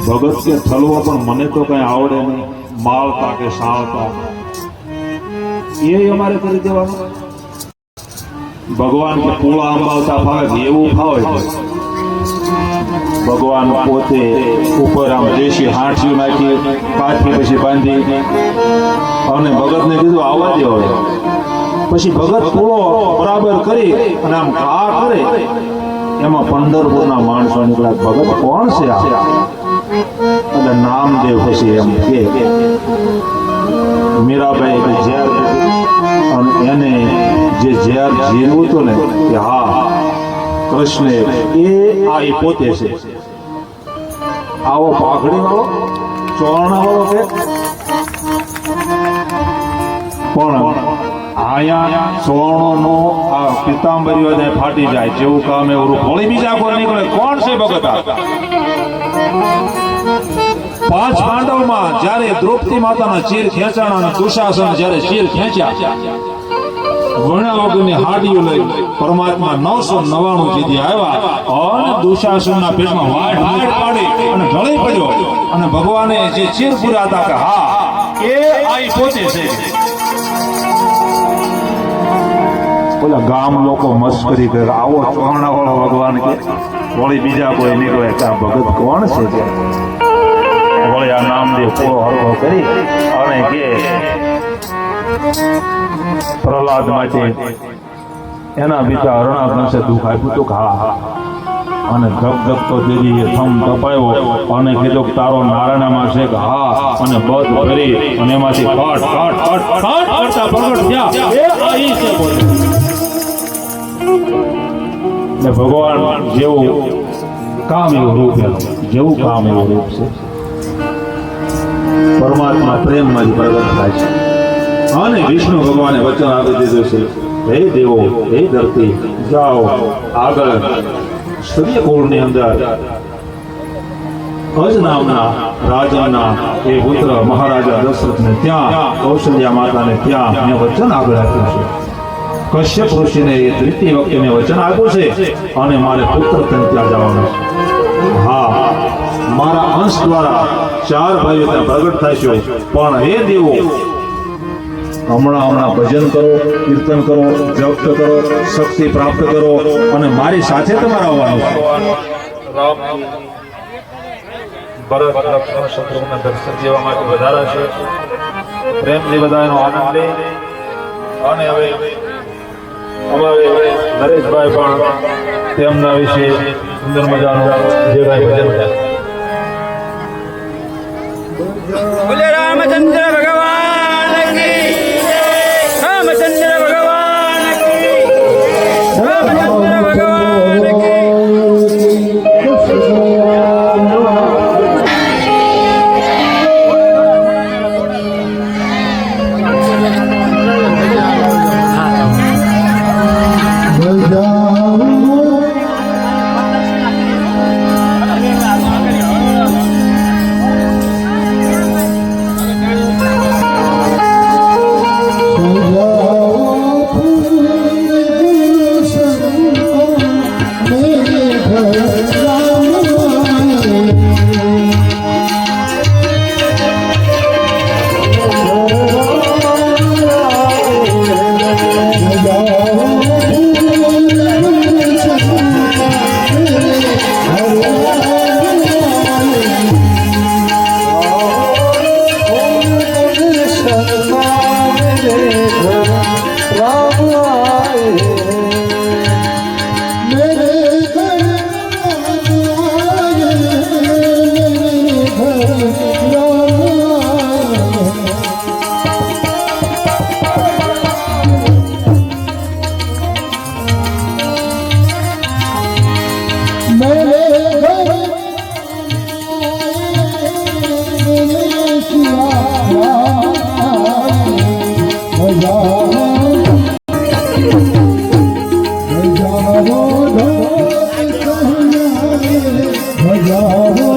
ભગત કે થલવો પણ મને તો કઈ આવડે નહીં, માળતા કે સાળતા એ અમારે કરી દેવાનું. ભગવાન કે પૂળા અંબાવતા ફાવે એવું ફાવે છે. ભગવાન પોતે ઉપર આમ દેશી હાંઠિયું નાખી કાઠી પછી બાંધી અને ભગતને કીધું આવવા દે. હવે પછી ભગત પૂળો બરાબર કરી અને આમ ઘા કરે એમાં 15 ના માણસો નીકળ્યા. ભગત કોણ છે આ? એટલે નામદેવ પછી એમ કે મીરાબાઈ ઝેર અને એને જે ઝેર ઝીરવું હતું ને કે હા કૃષ્ણ એ પોતે છે. આવો પાઘડી વાળો ચોરણા વાળો છે પણ આયા સોણો નો આ પિતાંબરીઓ ફાટી જાય જેવું કામ એવું હોળી બીજા કોઈ નીકળે. કોણ છે ભગત? 5 પાંડવમાં જ્યારે દ્રૌપદી માતાના ચીર ખેંચાણા અને દુશાસન જ્યારે ચીર ખેંચ્યા વણા વગરની હાડીઓ લઈ પરમાત્મા 999 જેથી આવ્યા અને દુશાસનના પેટમાં વાડ પાડી અને ઢળી પડ્યો અને ભગવાને જે ચીર પૂરા હતા કે હા એ આઈ પોતે છે. ઓલા ગામ લોકો મસ્કરી કરે આવો ચોરણા વાળો ભગવાન કે વળી બીજા કોઈ નીકળે કે આ ભગત કોણ છે? વળી આ નામદેવ પૂરો હરકો કરી અને કે પ્રહલાદ માટે એના પિતા હરણાકંશે દુઃખ આપ્યું તો હા અને ધગધગતો દેવીએ થમ તપાયો અને કીધું તારો નારાયણમાં છે કે હા અને બધ કરી અને એમાંથી કટ કરતા પ્રગટ થયા એ અહીં છે બોલે. ને ભગવાન જેવું કામ એવું રૂપ જેવું કામ એવું રૂપ છે. પરમાત્મા પ્રેમમાં જ પ્રગટ થાય છે અને વિષ્ણુ ભગવાને વચન આપી દીધું છે હે દેવો હે ધરતી જાઓ આગળ સૂર્યકુળની અંદર અજ નામના રાજાના એ પુત્ર મહારાજા દશરથને ત્યાં કૌશલ્યા માતાને ત્યાં મેં વચન આગળ આપ્યું છે. કશ્યપ ઋષિને એ 3ય વખતે મેં વચન આપ્યું છે અને મારે પુત્ર ત્યાં જવાનું છે. હા મારા અંશ દ્વારા 4 ભાઈઓ ત્યાં પ્રગટ થશે પણ હે દેવો હમણાં ભજન કરો, કીર્તન કરો, જપ કરો, શક્તિ પ્રાપ્ત કરો અને મારી સાથે તમારે આવવાનું છે. ભરત લક્ષ્મણ શત્રુઘ્ન દર્શન જેવા માટે વધારા છે. પ્રેમથી બધાનો આનંદ લે અને હવે અમારે નરેશભાઈ પણ તેમના વિશે સુંદર મજાનું જે કાંઈ ભજન છે. બોલે રામચંદ્ર ભગવાન કી રામચંદ્ર ભગવાન કી રામચંદ્ર ભગવાન કી. ભજાવો